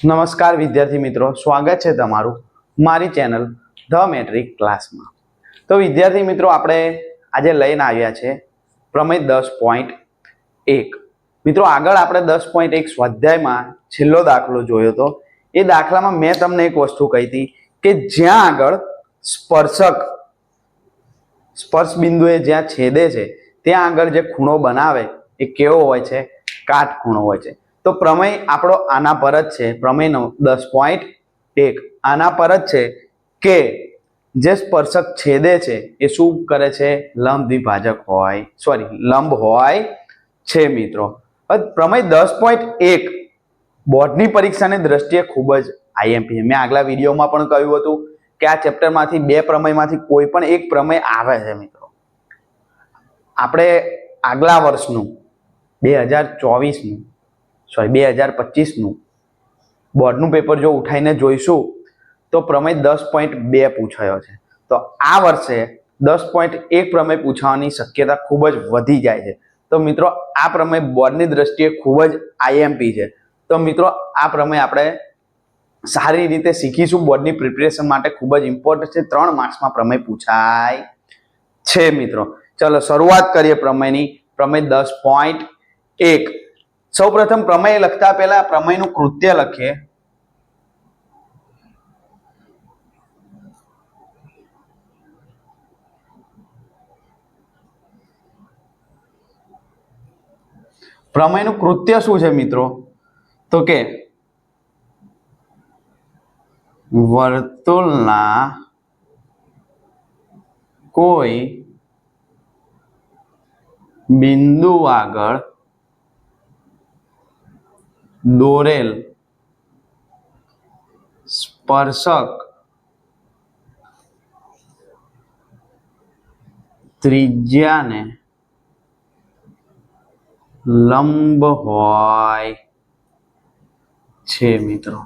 નમસ્કાર વિદ્યાર્થી મિત્રો, સ્વાગત છે તમારું મારી ચેનલ ધ મેટ્રિક ક્લાસમાં। તો વિદ્યાર્થી મિત્રો, આપણે આજે લઈને આવ્યા છે પ્રમેય 10.1। મિત્રો, આગળ આપણે 10.1 સ્વાધ્યાયમાં છેલ્લો દાખલો જોયો હતો। એ દાખલામાં મેં તમને એક વસ્તુ કહી હતી કે જ્યાં આગળ સ્પર્શ બિંદુએ જ્યાં છેદે છે ત્યાં આગળ જે ખૂણો બનાવે એ કેવો હોય છે? કાટખૂણો હોય છે। તો પ્રમેય આપણો આના પર જ છે। પ્રમેય 10.1 આના પર જ છે કે જે સ્પર્શક છેદે છે એ શું કરે છે? લંબ દ્વિભાજક હોય, લંબ હોય છે મિત્રો। પ્રમેય 10.1 બોર્ડની પરીક્ષાની દ્રષ્ટિએ ખૂબ જ આઈએમપી। મેં આગલા વિડીયોમાં પણ કહ્યું હતું કે આ ચેપ્ટરમાંથી બે પ્રમેયમાંથી કોઈ પણ એક પ્રમેય આવે છે મિત્રો। આપણે આગલા વર્ષનું 2025નું બોર્ડનું પેપર જો ઉઠાઈને જોઈશું તો પ્રમેય 10.2 પૂછાયો છે। તો આ વર્ષે 10.1 પ્રમેય પૂછવાની શક્યતા ખૂબ જ વધી જાય છે। તો મિત્રો, આ પ્રમેય બોર્ડની દ્રષ્ટિએ ખૂબ જ આઈએમપી છે। તો મિત્રો, આ પ્રમેય આપણે સારી રીતે શીખીશું। બોર્ડની પ્રિપેરેશન માટે ખૂબ જ ઇમ્પોર્ટન્ટ છે। 3 માર્ક્સમાં પ્રમેય પૂછાય છે મિત્રો। ચલો શરૂઆત કરીએ પ્રમેયની। પ્રમેય 10.1। સૌપ્રથમ પ્રમેય લખતા પહેલા પ્રમેયનું કૃત્ય લખીએ। પ્રમેયનું કૃત્ય શું છે મિત્રો? તો કે વર્તુળના કોઈ બિંદુ આગળ દોરેલ સ્પર્શક ત્રિજ્યાને લંબ હોય છે મિત્રો।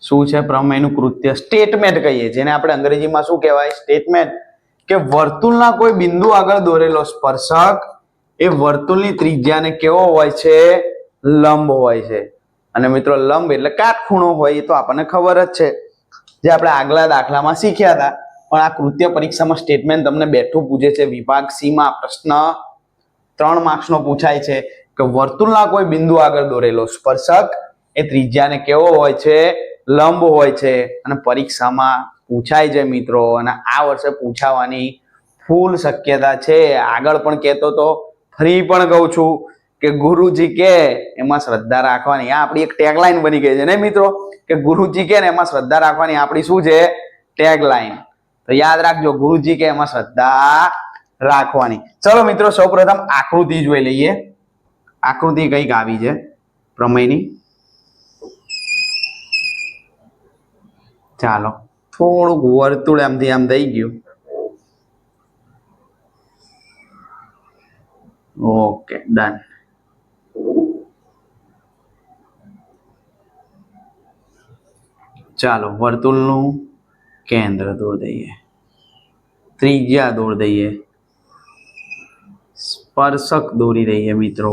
શું છે પ્રમેયનું કૃત્ય? સ્ટેટમેન્ટ કહીએ, જેને આપણે અંગ્રેજીમાં શું કહેવાય? સ્ટેટમેન્ટ। કે વર્તુળના કોઈ બિંદુ આગળ દોરેલો સ્પર્શક એ વર્તુળની ત્રિજ્યાને કેવો હોય છે? લંબ હોય છે। અને મિત્રો, લંબ એટલે કાટખૂણો હોય, એ તો આપણને ખબર જ છે, જે આપણે આગલા દાખલામાં શીખ્યા હતા। પણ આ કૃત્ય પરીક્ષામાં સ્ટેટમેન્ટ તમને બેઠું પૂછે છે। વિભાગ સી માં પ્રશ્ન 3 માર્ક્સનો પૂછાય છે કે વર્તુળના કોઈ બિંદુ આગળ દોરેલો સ્પર્શક એ ત્રિજ્યાને કેવો હોય છે? લંબ હોય છે। અને પરીક્ષામાં પૂછાય છે મિત્રો। અને આ વર્ષે પૂછાવાની ફૂલ શક્યતા છે। આગળ પણ કહેતો તો, ફરી પણ કહું છું કે ગુરુજી કે એમાં શ્રદ્ધા રાખવાની। આ આપણી એક ટેગલાઈન બની ગઈ છે ને મિત્રો, કે ગુરુજી કે ને એમાં શ્રદ્ધા રાખવાની આપણી શું છે? ટેગલાઈન। તો યાદ રાખજો, ગુરુજી કે એમાં શ્રદ્ધા રાખવાની। ચલો મિત્રો, સૌપ્રથમ આકૃતિ જોઈ લઈએ। આકૃતિ કઈક આવી છે પ્રમેયની। ચાલો, થોડુંક વર્તુળ આમથી આમ થઈ ગયું। Okay, done. ચાલો, વર્તુળનું કેન્દ્ર દોરી દઈએ, ત્રિજ્યા દોરી દઈએ, સ્પર્શક દોરી દઈએ મિત્રો।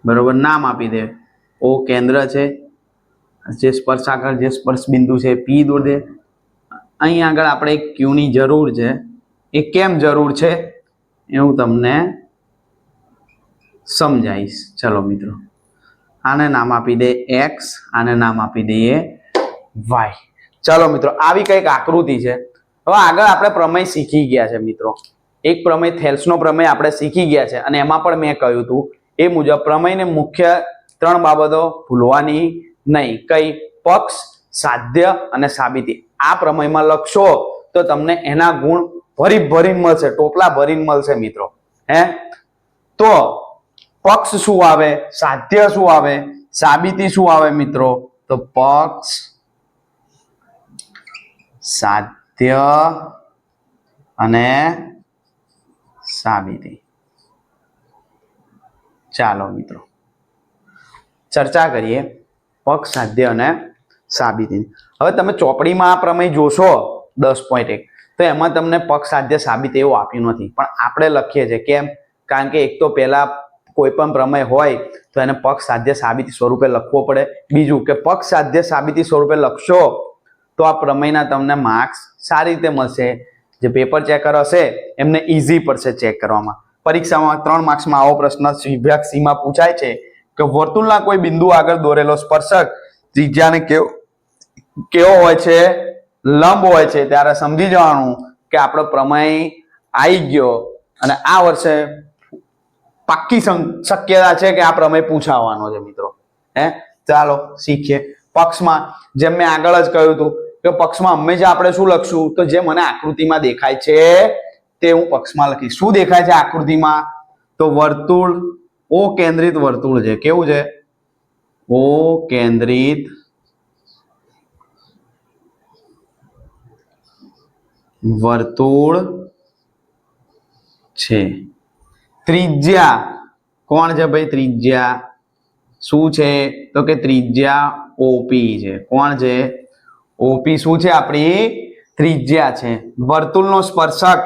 બરોબર, નામ આપી દે। ઓ કેન્દ્ર છે, જે સ્પર્શ આગળ જે સ્પર્શ બિંદુ છે પી દોરી દે। અહીં આગળ આપણે ક્યુ ની જરૂર છે। એ કેમ જરૂર છે એ હું તમને સમજાવીશ। ચલો મિત્રો, આને નામ આપી દે એક્સ, આને નામ આપી દઈએ વાય। ચલો મિત્રો, આવી કઈક આકૃતિ છે। હવે આગળ આપણે પ્રમેય શીખી ગયા છે મિત્રો। એક પ્રમેય થેલ્સનો પ્રમેય આપણે શીખી ગયા છે, અને એમાં પણ મેં કહ્યું હતું એ મુજબ પ્રમેયને મુખ્ય 3 બાબતો ભૂલવાની નહીં। કઈ? પક્ષ, સાધ્ય અને સાબિતી। આ પ્રમેયમાં લખશો તો તમને એના ગુણ ભરીને મળશે, ટોપલા ભરીને મળશે મિત્રો। તો પક્ષ શું આવે? સાધ્ય શું આવે? સાબિતી શું આવે મિત્રો? તો પક્ષ, સાધ્ય અને સાબિતી। ચાલો મિત્રો, ચર્ચા કરીએ પક્ષ, સાધ્ય અને સાબિતી। હવે તમે ચોપડીમાં આ પ્રમેય જોશો 10.1, તો એમાં તમને પક્ષ, સાધ્ય, સાબિતી એવું આપ્યું નથી, પણ આપણે લખીએ છીએ। કેમ? કારણ કે એક તો પહેલા કોઈ પણ પ્રમેય હોય તો એને પક્ષ સાધ્ય સાબિતી સ્વરૂપે લખવો પડે. બીજું કે પક્ષ સાધ્ય સાબિતી સ્વરૂપે લખશો તો આ પ્રમેયના તમને માર્ક્સ સારી રીતે મળશે. જે પેપર ચેકર હશે એમને ઈઝી પડશે ચેક કરવામાં. પરીક્ષામાં 3 માર્ક્સમાં આવો પ્રશ્ન વિભાગ સી માં પૂછાય છે કે વર્તુળના કોઈ બિંદુ આગળ દોરેલો સ્પર્શક ત્રિજ્યાને કેવો હોય છે? લંબ હોય છે. ત્યારે સમજી જવાનું કે આપણો પ્રમેય આવી ગયો અને આ વર્ષે પાક્કી શક્યતા છે કે આ પ્રમેય પૂછાવાનો છે મિત્રો. ચાલો શીખીએ. પક્ષમાં જેમ મેં આગળ જ કહ્યું હતું કે પક્ષમાં હંમેશા આપણે શું લખશું? તો જે મને આકૃતિમાં દેખાય છે તે હું પક્ષમાં લખીશ. શું દેખાય છે આકૃતિમાં? તો વર્તુળ, ઓ કેન્દ્રિત વર્તુળ છે. કેવું છે? ઓ કેન્દ્રિત વર્તુળ છે. ત્રિજ્યા કોણ છે ભાઈ? ત્રિજ્યા શું છે? તો કે ત્રિજ્યા ઓપી છે. કોણ છે? ઓપી શું છે? આપણી ત્રિજ્યા છે. વર્તુળનો સ્પર્શક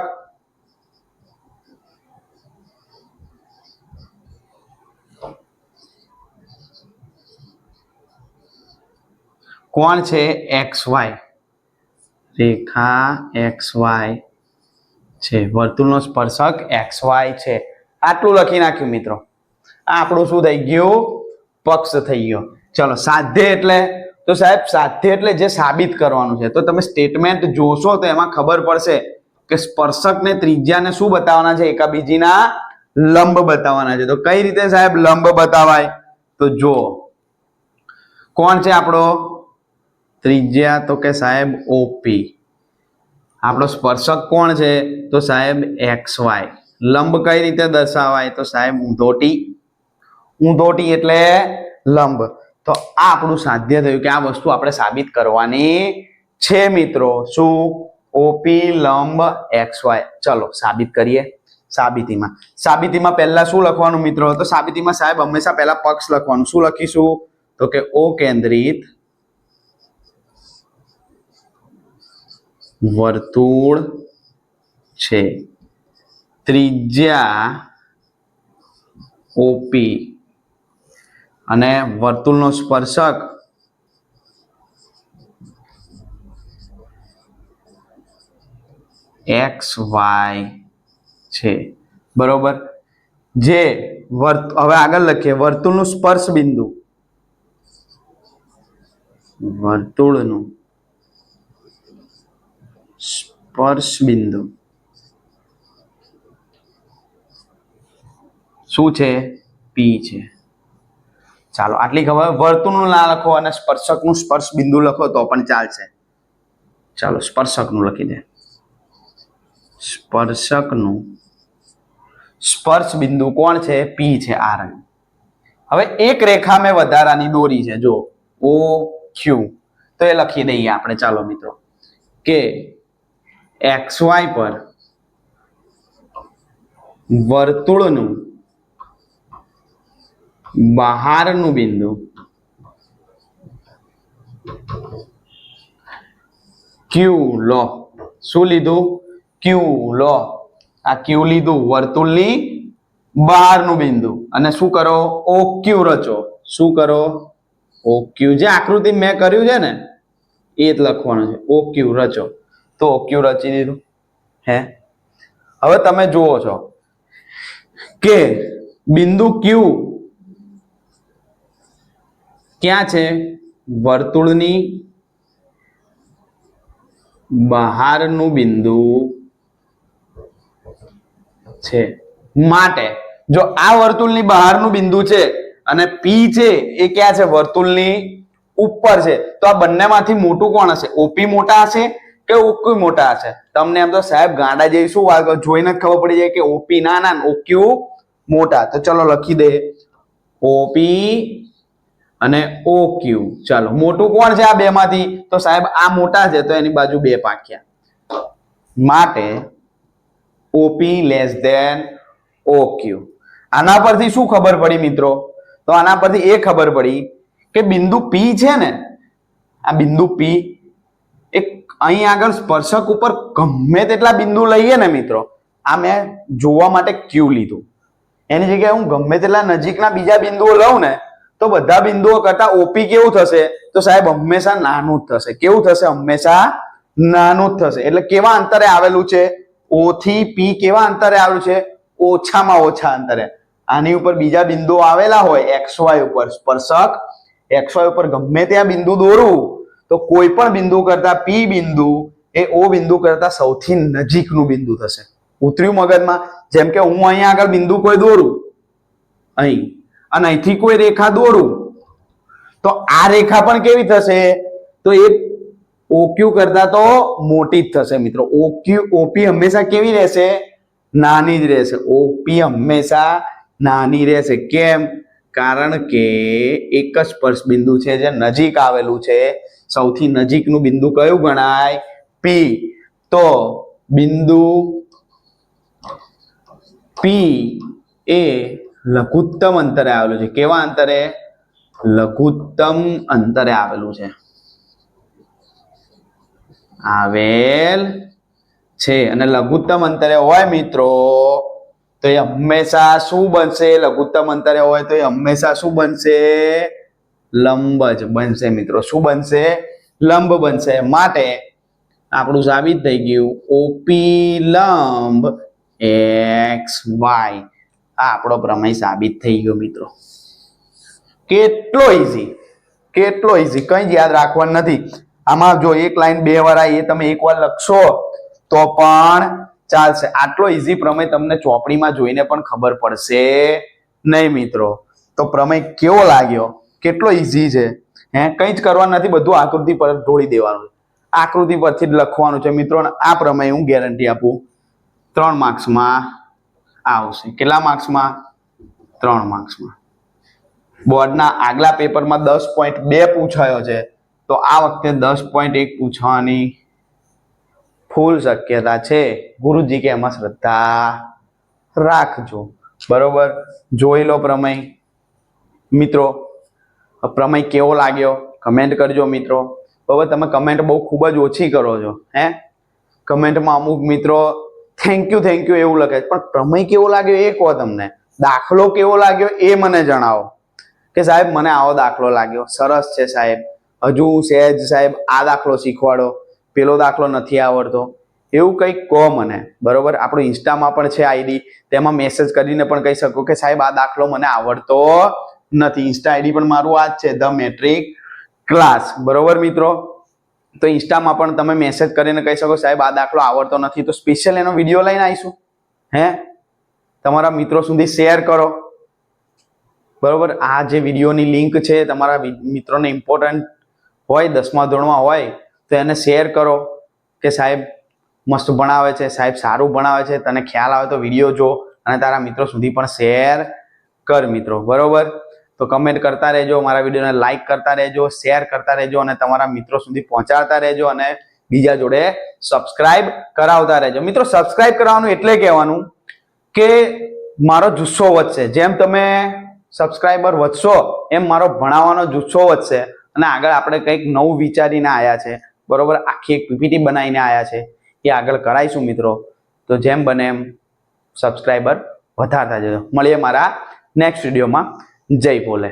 કોણ છે? X Y. રેખા એક્સ વાય છે. વર્તુળનો સ્પર્શક એક્સ વાય છે. આટલું લખી નાખ્યું મિત્રો. આ આપણું શું થઈ ગયું? પક્ષ થઈ ગયો. ચલો સાધ્ય એટલે તો સાહેબ સાધ્ય એટલે જે સાબિત કરવાનું છે. તો તમે સ્ટેટમેન્ટ જોશો તો એમાં ખબર પડશે કે સ્પર્શક ને ત્રિજ્યાને શું બતાવવાના છે? એકાબીજીના લંબ બતાવવાના છે. તો કઈ રીતે સાહેબ લંબ બતાવાય? તો જો કોણ છે આપણો ત્રિજ્યા? તો કે સાહેબ ઓપી. આપણો સ્પર્શક કોણ છે? તો સાહેબ એક્સ વાય. લંબ કઈ રીતે દર્શાવાય? તો સાહેબ ઊંધોટી. ઊંધોટી એટલે લંબ. તો આ આપણું સાધ્ય થયું કે આ વસ્તુ આપણે સાબિત કરવાની છે મિત્રો. શું? ઓપી લંબ એક્સ વાય. ચલો સાબિત કરીએ. સાબિતીમાં પહેલા શું લખવાનું મિત્રો? તો સાબિતીમાં સાહેબ હંમેશા પહેલા પક્ષ લખવાનું. શું લખીશું? તો કે ઓ કેન્દ્રિત વર્તુળ છે. ત્રિજ્યા ઓપી અને વર્તુળનો સ્પર્શક એક્સ વાય છે. બરોબર. જે હવે આગળ લખીએ. વર્તુળનું સ્પર્શ બિંદુ. વર્તુળનું સ્પર્શ બિંદુ શું છે? પી છે. ચાલો આટલી ખબર. વર્તુળનું ના લખો અને સ્પર્શકનું સ્પર્શ બિંદુ લખો તો પણ ચાલશે. ચાલો સ્પર્શકનું લખી દે. સ્પર્શકનું સ્પર્શ બિંદુ કોણ છે? પી છે. આ રંગ. હવે એક રેખા મેં વધારાની દોરી છે. જો ઓ ક્યુ. તો એ લખી દઈએ આપણે. ચાલો મિત્રો કે એક્સ વાય પર વર્તુળનું બહારનું બિંદુ ક્યુ લો. શું લીધું? ક્યુ લો. આ ક્યુ લીધું. વર્તુળની બહારનું બિંદુ અને શું કરો? ઓ ક્યુ રચો. શું કરો? ઓ ક્યુ. જે આકૃતિ મેં કર્યું છે ને એ જ લખવાનું છે. ઓ ક્યુ રચો. તો ઓ ક્યુ રચી દીધું. હવે તમે જુઓ છો કે બિંદુ ક્યુ ક્યાં છે? વર્તુળની બહારનું બિંદુ છે. માટે જો આ વર્તુળની બહારનું બિંદુ છે અને પી છે એ ક્યાં છે? વર્તુળની ઉપર છે. તો આ બંનેમાંથી મોટું કોણ હશે? ઓપી મોટા હશે કે ઓક્યુ મોટા હશે? તમને એમ તો સાહેબ ગાંડા જેવી શું વાત કરો? જોઈને જ ખબર પડી જાય કે ઓપી નાના ઓક્યુ મોટા. તો ચલો લખી દે ઓપી અને ઓ ક્યુ. ચાલો મોટું કોણ છે આ બે માંથી? તો સાહેબ આ મોટા છે તો એની બાજુ 2 પાક્યા. માટે ઓપી લેસ ધેન ઓ ક્યુ. આના પરથી શું ખબર પડી મિત્રો? તો આના પરથી એ ખબર પડી કે બિંદુ પી છે ને, આ બિંદુ પી એક અહીં આગળ સ્પર્શક ઉપર ગમે તેટલા બિંદુ લઈએ ને મિત્રો, આ મેં જોવા માટે ક્યુ લીધું. એની જગ્યાએ હું ગમે તેટલા નજીકના બીજા બિંદુઓ લઉં ને તો બધા બિંદુઓ કરતા ઓપી કેવું થશે? તો સાહેબ હંમેશા નાનું જ થશે. કેવું થશે? હંમેશા નાનું જ થશે. એટલે કેવા અંતરે આવેલું છે? O થી P કેવા અંતરે આવેલું છે? ઓછામાં ઓછા અંતરે. આની ઉપર બીજા બિંદુઓ આવેલા હોય XY ઉપર, સ્પર્શક XY ઉપર ગમે ત્યાં બિંદુ દોરું તો કોઈ પણ બિંદુ કરતા P બિંદુ એ O બિંદુ કરતા સૌથી નજીકનું બિંદુ થશે. ઉતર્યું મગજમાં? જેમ કે હું અહીંયા આગળ બિંદુ કોઈ દોરું અહીં અને અહીંથી કોઈ રેખા દોરું તો આ રેખા પણ કેવી થશે? તો એ OQ કરતા તો મોટી જ થશે મિત્રો. OP હંમેશા કેવી રહેશે? નાની જ રહેશે. OP હંમેશા નાની રહેશે. કેમ? કારણ કે એક જ સ્પર્શ બિંદુ છે જે નજીક આવેલું છે. સૌથી નજીકનું બિંદુ કયું ગણાય? P. તો બિંદુ P એ લઘુત્તમ અંતરે આવેલું છે. કેવા અંતરે? લઘુત્તમ અંતરે આવેલું છે. અને લઘુત્તમ અંતરે હોય મિત્રો તો એ હંમેશા શું બનશે? લઘુત્તમ અંતરે હોય તો એ હંમેશા શું બનશે? લંબ જ બનશે મિત્રો. શું બનશે? લંબ બનશે. માટે આપણું સાબિત થઈ ગયું OP લંબ XY. આ આપણો પ્રમેય સાબિત થઈ ગયો મિત્રો. કેટલો ઈઝી, કેટલો ઈઝી, કઈ જ યાદ રાખવાનું નથી. આમાં જો એક લાઈન બે વાર એ તમે એકવાર લખશો તો પણ ચાલશે. આટલો ઈઝી પ્રમેય તમને ચોપડીમાં જોઈને પણ ખબર પડશે નહીં મિત્રો. તો પ્રમેય કેવો લાગ્યો? કેટલો ઈઝી છે. કંઈ જ કરવાનું નથી, બધું આકૃતિ પર ઢોળી દેવાનું. આકૃતિ પરથી જ લખવાનું છે મિત્રો. આ પ્રમેય હું ગેરંટી આપું 3 માર્ક્સમાં આવશે. કેટલા માર્ક્સમાં? 3 માર્ક્સમાં. બોર્ડના આગલા પેપરમાં 10.2 પૂછાયો છે તો આ વખતે 10.1 પૂછવાની ફૂલ શક્યતા છે. ગુરુજી કે એમાં શ્રદ્ધા રાખજો. બરોબર, જોઈ લો પ્રમેય મિત્રો. પ્રમેય કેવો લાગ્યો કમેન્ટ કરજો મિત્રો. બરોબર, તમે કમેન્ટ બહુ ખૂબ જ ઓછી કરો છો. કમેન્ટમાં અમુક મિત્રો થેન્ક યુ એવું લખે છે, પણ પ્રમેય કેવો લાગ્યો એ કહો. તમને દાખલો કેવો લાગ્યો એ મને જણાવો કે સાહેબ મને આવો દાખલો લાગ્યો, સરસ છે સાહેબ, હજુ સહેજ સાહેબ આ દાખલો શીખવાડો, પેલો દાખલો નથી આવડતો, એવું કંઈક કહો મને. બરોબર, આપણું ઇન્સ્ટામાં પણ છે આઈડી, તેમાં મેસેજ કરીને પણ કહી શકો કે સાહેબ આ દાખલો મને આવડતો નથી. ઇન્સ્ટા આઈડી પણ મારું આ જ છે, ધ મેટ્રિક ક્લાસ. બરોબર મિત્રો, તો ઇન્સ્ટામાં પણ તમે મેસેજ કરીને કહી શકો સાહેબ આ દાખલો આવડતો નથી, તો સ્પેશિયલ એનો વિડીયો લઈને આવીશું. તમારા મિત્રો સુધી શેર કરો. બરોબર, આ જે વિડીયોની લિંક છે તમારા મિત્રોને ઇમ્પોર્ટન્ટ હોય, 10મા ધોરણમાં હોય તો એને શેર કરો કે સાહેબ મસ્ત ભણાવે છે, સાહેબ સારું ભણાવે છે, તને ખ્યાલ આવે તો વિડીયો જો અને તારા મિત્રો સુધી પણ શેર કર મિત્રો. બરોબર, તો કમેન્ટ કરતા રહેજો, મારા વિડીયોને લાઈક કરતા રહેજો, શેર કરતા રહેજો અને તમારા મિત્રો સુધી પહોંચાડતા રહેજો અને બીજા જોડે સબસ્ક્રાઇબ કરાવતા રહેજો મિત્રો. સબસ્ક્રાઇબ કરાવવાનું એટલે કહેવાનું કે મારો જુસ્સો વધશે. જેમ તમે સબસ્ક્રાઇબર વધશો એમ મારો ભણાવવાનો જુસ્સો વધશે અને આગળ આપણે કંઈક નવું વિચારીને આવ્યા છે. બરોબર, આખી એક પીપીટી બનાવીને આવ્યા છે, એ આગળ કરાઈશું મિત્રો. તો જેમ બને એમ સબસ્ક્રાઇબર વધારતા જજો. મળીએ મારા નેક્સ્ટ વિડીયોમાં. જય ભોલે.